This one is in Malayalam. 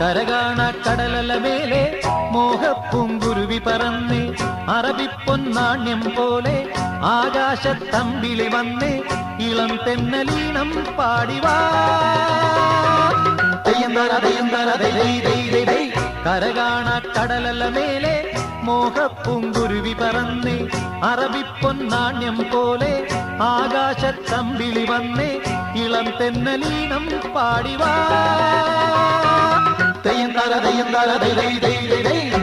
കരകാണ കടലല മേലെ മോഹപ്പൂങ്കുരുവി പറന്ന് അറബിപ്പൊന്നാണ്യം പോലെ ആകാശത്തമ്പിളി വന്ന് ഇളം തെന്നലീണം പാടിവാ. കരകാണ കടലല മേലെ മോഹപ്പൂങ്കുരുവി പറന്ന് അറബിപ്പൊന്നാണ്യം പോലെ ആകാശത്തമ്പിളി വന്ന് ഇളം തെന്നലീണം പാടിവാ. തെയ്യം തര തെയ്യം തര ദൈ ദൈ ദൈ ദൈ.